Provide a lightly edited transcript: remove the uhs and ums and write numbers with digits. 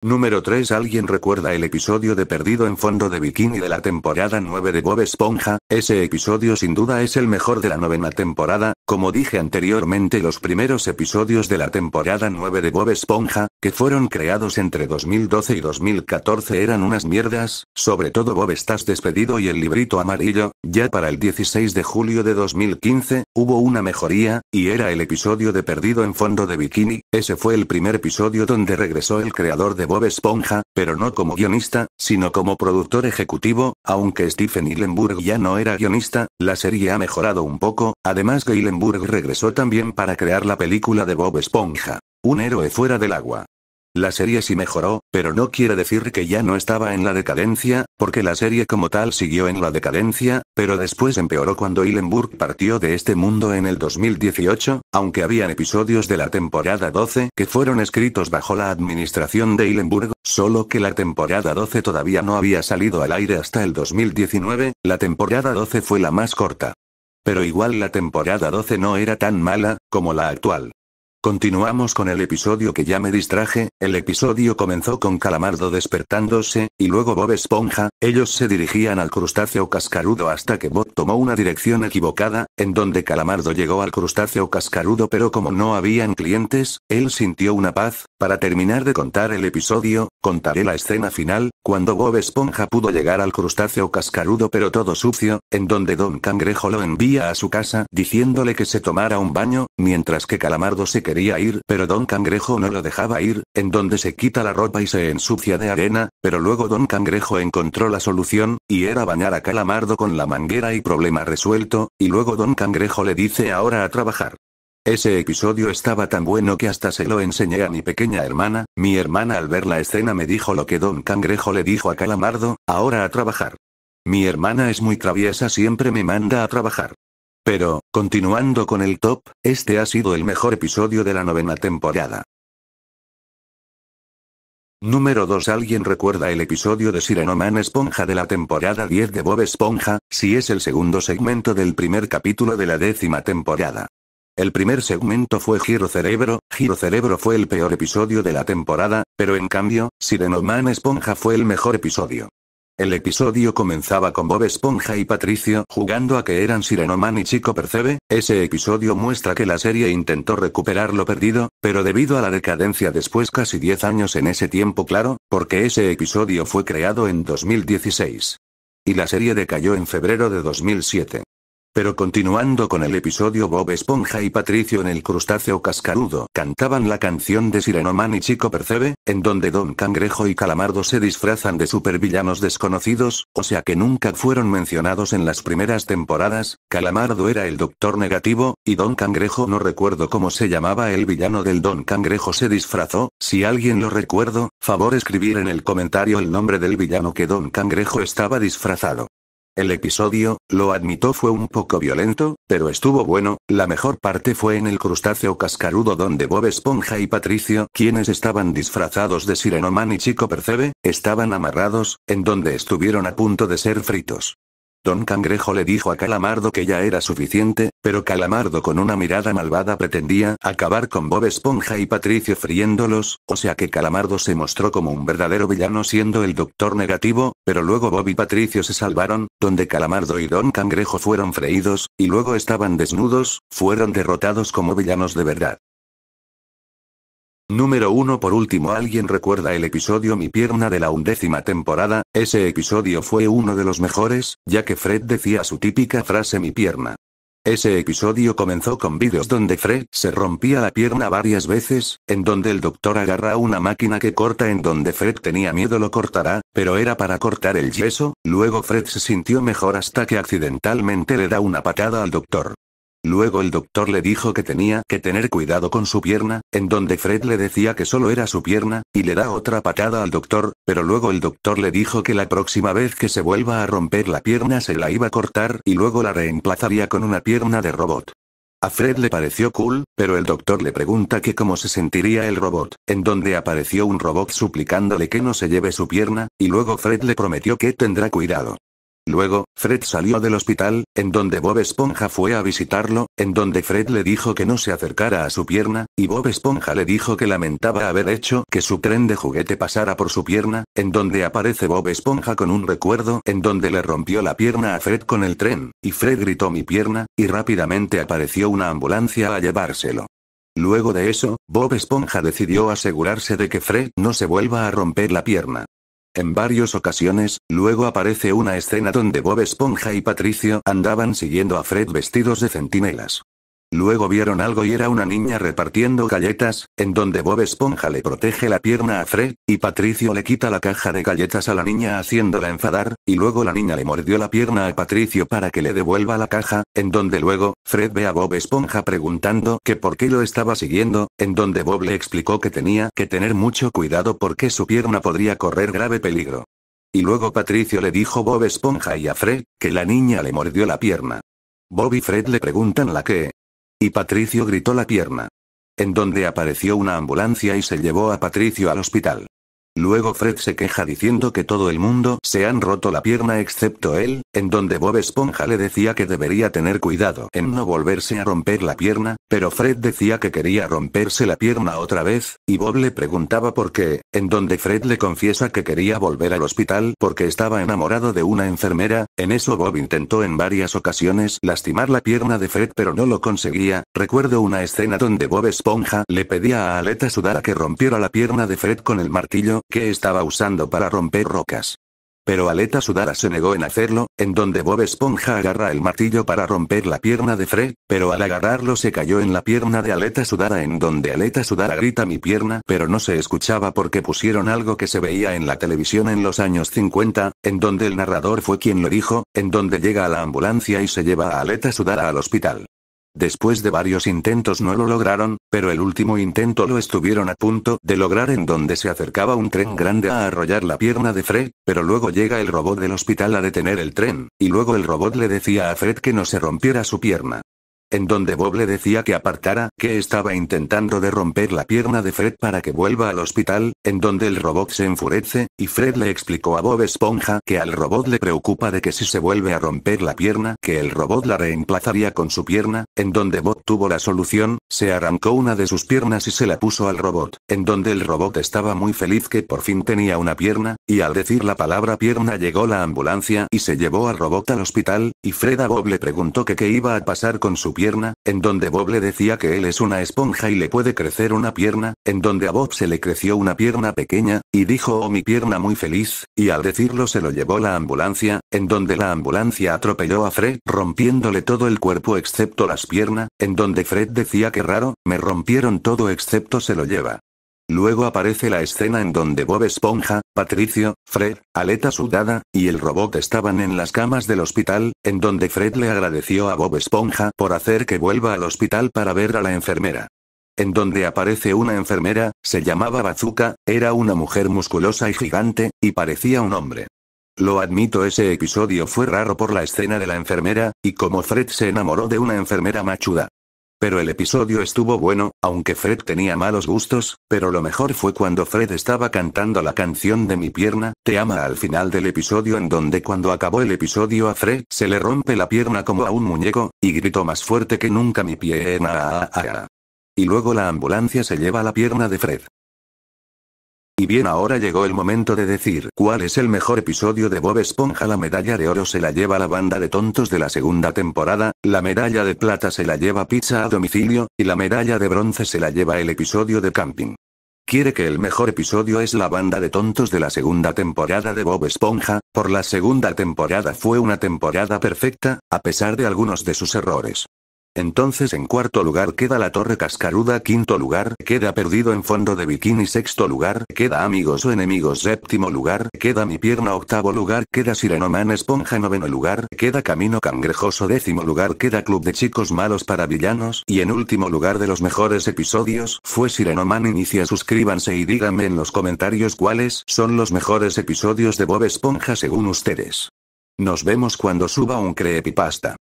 Número 3. ¿Alguien recuerda el episodio de Perdido en Fondo de Bikini de la temporada 9 de Bob Esponja? Ese episodio sin duda es el mejor de la novena temporada. Como dije anteriormente, los primeros episodios de la temporada 9 de Bob Esponja, que fueron creados entre 2012 y 2014, eran unas mierdas, sobre todo Bob Estás Despedido y el librito amarillo. Ya para el 16 de julio de 2015, hubo una mejoría, y era el episodio de Perdido en Fondo de Bikini. Ese fue el primer episodio donde regresó el creador de Bob Esponja, pero no como guionista, sino como productor ejecutivo. Aunque Stephen Hillenburg ya no era guionista, la serie ha mejorado un poco. Además, Hillenburg regresó también para crear la película de Bob Esponja, Un héroe fuera del agua. La serie sí mejoró, pero no quiere decir que ya no estaba en la decadencia, porque la serie como tal siguió en la decadencia, pero después empeoró cuando Hillenburg partió de este mundo en el 2018, aunque habían episodios de la temporada 12 que fueron escritos bajo la administración de Hillenburg, solo que la temporada 12 todavía no había salido al aire hasta el 2019, la temporada 12 fue la más corta. Pero igual la temporada 12 no era tan mala, como la actual. Continuamos con el episodio que ya me distraje. El episodio comenzó con Calamardo despertándose, y luego Bob Esponja. Ellos se dirigían al crustáceo cascarudo hasta que Bob tomó una dirección equivocada, en donde Calamardo llegó al crustáceo cascarudo, pero como no habían clientes, él sintió una paz. Para terminar de contar el episodio, contaré la escena final, cuando Bob Esponja pudo llegar al crustáceo cascarudo pero todo sucio, en donde Don Cangrejo lo envía a su casa diciéndole que se tomara un baño, mientras que Calamardo se quería ir, pero Don Cangrejo no lo dejaba ir, en donde se quita la ropa y se ensucia de arena, pero luego Don Cangrejo encontró la solución, y era bañar a Calamardo con la manguera y problema resuelto, y luego Don Cangrejo le dice ahora a trabajar. Ese episodio estaba tan bueno que hasta se lo enseñé a mi pequeña hermana. Mi hermana al ver la escena me dijo lo que Don Cangrejo le dijo a Calamardo, ahora a trabajar. Mi hermana es muy traviesa, siempre me manda a trabajar. Pero, continuando con el top, este ha sido el mejor episodio de la novena temporada. Número 2. ¿Alguien recuerda el episodio de Sirenoman Esponja de la temporada 10 de Bob Esponja? Sí, es el segundo segmento del primer capítulo de la 10ª temporada. El primer segmento fue Giro Cerebro. Giro Cerebro fue el peor episodio de la temporada, pero en cambio, Sirenoman Esponja fue el mejor episodio. El episodio comenzaba con Bob Esponja y Patricio jugando a que eran Sirenoman y Chico Percebe. Ese episodio muestra que la serie intentó recuperar lo perdido, pero debido a la decadencia después casi 10 años en ese tiempo, claro, porque ese episodio fue creado en 2016. Y la serie decayó en febrero de 2007. Pero continuando con el episodio, Bob Esponja y Patricio en el crustáceo cascarudo cantaban la canción de Sirenoman y Chico Percebe, en donde Don Cangrejo y Calamardo se disfrazan de supervillanos desconocidos, o sea que nunca fueron mencionados en las primeras temporadas. Calamardo era el Doctor Negativo, y Don Cangrejo no recuerdo cómo se llamaba el villano del Don Cangrejo se disfrazó. Si alguien lo recuerdo, favor escribir en el comentario el nombre del villano que Don Cangrejo estaba disfrazado. El episodio, lo admito, fue un poco violento, pero estuvo bueno. La mejor parte fue en el crustáceo cascarudo donde Bob Esponja y Patricio, quienes estaban disfrazados de Sirenoman y Chico Percebe, estaban amarrados, en donde estuvieron a punto de ser fritos. Don Cangrejo le dijo a Calamardo que ya era suficiente, pero Calamardo con una mirada malvada pretendía acabar con Bob Esponja y Patricio friéndolos, o sea que Calamardo se mostró como un verdadero villano siendo el Doctor Negativo, pero luego Bob y Patricio se salvaron, donde Calamardo y Don Cangrejo fueron freídos, y luego estaban desnudos, fueron derrotados como villanos de verdad. Número 1. Por último, ¿alguien recuerda el episodio Mi Pierna de la 11ª temporada? Ese episodio fue uno de los mejores, ya que Fred decía su típica frase mi pierna. Ese episodio comenzó con vídeos donde Fred se rompía la pierna varias veces, en donde el doctor agarra una máquina que corta, en donde Fred tenía miedo lo cortará, pero era para cortar el yeso. Luego Fred se sintió mejor hasta que accidentalmente le da una patada al doctor. Luego el doctor le dijo que tenía que tener cuidado con su pierna, en donde Fred le decía que solo era su pierna, y le da otra patada al doctor, pero luego el doctor le dijo que la próxima vez que se vuelva a romper la pierna se la iba a cortar y luego la reemplazaría con una pierna de robot. A Fred le pareció cool, pero el doctor le pregunta que cómo se sentiría el robot, en donde apareció un robot suplicándole que no se lleve su pierna, y luego Fred le prometió que tendrá cuidado. Luego, Fred salió del hospital, en donde Bob Esponja fue a visitarlo, en donde Fred le dijo que no se acercara a su pierna, y Bob Esponja le dijo que lamentaba haber hecho que su tren de juguete pasara por su pierna, en donde aparece Bob Esponja con un recuerdo en donde le rompió la pierna a Fred con el tren, y Fred gritó mi pierna, y rápidamente apareció una ambulancia a llevárselo. Luego de eso, Bob Esponja decidió asegurarse de que Fred no se vuelva a romper la pierna. En varias ocasiones, luego aparece una escena donde Bob Esponja y Patricio andaban siguiendo a Fred vestidos de centinelas. Luego vieron algo y era una niña repartiendo galletas, en donde Bob Esponja le protege la pierna a Fred, y Patricio le quita la caja de galletas a la niña haciéndola enfadar, y luego la niña le mordió la pierna a Patricio para que le devuelva la caja, en donde luego, Fred ve a Bob Esponja preguntando que por qué lo estaba siguiendo, en donde Bob le explicó que tenía que tener mucho cuidado porque su pierna podría correr grave peligro. Y luego Patricio le dijo a Bob Esponja y a Fred, que la niña le mordió la pierna. Bob y Fred le preguntan la qué. Y Patricio gritó la pierna. En donde apareció una ambulancia y se llevó a Patricio al hospital. Luego Fred se queja diciendo que todo el mundo se han roto la pierna excepto él, en donde Bob Esponja le decía que debería tener cuidado en no volverse a romper la pierna, pero Fred decía que quería romperse la pierna otra vez, y Bob le preguntaba por qué, en donde Fred le confiesa que quería volver al hospital porque estaba enamorado de una enfermera. En eso Bob intentó en varias ocasiones lastimar la pierna de Fred pero no lo conseguía. Recuerdo una escena donde Bob Esponja le pedía a Aleta Sudara que rompiera la pierna de Fred con el martillo que estaba usando para romper rocas. Pero Aleta Sudara se negó en hacerlo, en donde Bob Esponja agarra el martillo para romper la pierna de Fred, pero al agarrarlo se cayó en la pierna de Aleta Sudara en donde Aleta Sudara grita mi pierna, pero no se escuchaba porque pusieron algo que se veía en la televisión en los años 50, en donde el narrador fue quien lo dijo, en donde llega a la ambulancia y se lleva a Aleta Sudara al hospital. Después de varios intentos no lo lograron, pero el último intento lo estuvieron a punto de lograr en donde se acercaba un tren grande a arrollar la pierna de Fred, pero luego llega el robot del hospital a detener el tren, y luego el robot le decía a Fred que no se rompiera su pierna. En donde Bob le decía que apartara, que estaba intentando de romper la pierna de Fred para que vuelva al hospital, en donde el robot se enfurece, y Fred le explicó a Bob Esponja que al robot le preocupa de que si se vuelve a romper la pierna, que el robot la reemplazaría con su pierna, en donde Bob tuvo la solución, se arrancó una de sus piernas y se la puso al robot, en donde el robot estaba muy feliz que por fin tenía una pierna, y al decir la palabra pierna llegó la ambulancia y se llevó al robot al hospital, y Fred a Bob le preguntó que qué iba a pasar con su pierna, en donde Bob le decía que él es una esponja y le puede crecer una pierna, en donde a Bob se le creció una pierna pequeña, y dijo oh mi pierna muy feliz, y al decirlo se lo llevó la ambulancia, en donde la ambulancia atropelló a Fred, rompiéndole todo el cuerpo excepto las piernas, en donde Fred decía que raro, me rompieron todo excepto se lo lleva. Luego aparece la escena en donde Bob Esponja, Patricio, Fred, Aleta Sudada, y el robot estaban en las camas del hospital, en donde Fred le agradeció a Bob Esponja por hacer que vuelva al hospital para ver a la enfermera. En donde aparece una enfermera, se llamaba Bazooka, era una mujer musculosa y gigante, y parecía un hombre. Lo admito, ese episodio fue raro por la escena de la enfermera, y como Fred se enamoró de una enfermera machuda. Pero el episodio estuvo bueno, aunque Fred tenía malos gustos, pero lo mejor fue cuando Fred estaba cantando la canción de Mi pierna, te ama al final del episodio en donde cuando acabó el episodio a Fred se le rompe la pierna como a un muñeco, y gritó más fuerte que nunca mi pierna. Y luego la ambulancia se lleva la pierna de Fred. Y bien, ahora llegó el momento de decir cuál es el mejor episodio de Bob Esponja. La medalla de oro se la lleva la banda de tontos de la segunda temporada, la medalla de plata se la lleva Pizza a domicilio, y la medalla de bronce se la lleva el episodio de camping. Quiere que el mejor episodio es la banda de tontos de la segunda temporada de Bob Esponja, por la segunda temporada fue una temporada perfecta, a pesar de algunos de sus errores. Entonces en cuarto lugar queda La Torre Cascaruda, quinto lugar queda Perdido en Fondo de Bikini, sexto lugar queda Amigos o Enemigos, séptimo lugar queda Mi pierna, octavo lugar queda Sirenoman Esponja, noveno lugar queda Camino Cangrejoso, décimo lugar queda Club de Chicos Malos para Villanos, y en último lugar de los mejores episodios fue Sirenoman Inicia. Suscríbanse y díganme en los comentarios cuáles son los mejores episodios de Bob Esponja según ustedes. Nos vemos cuando suba un creepypasta.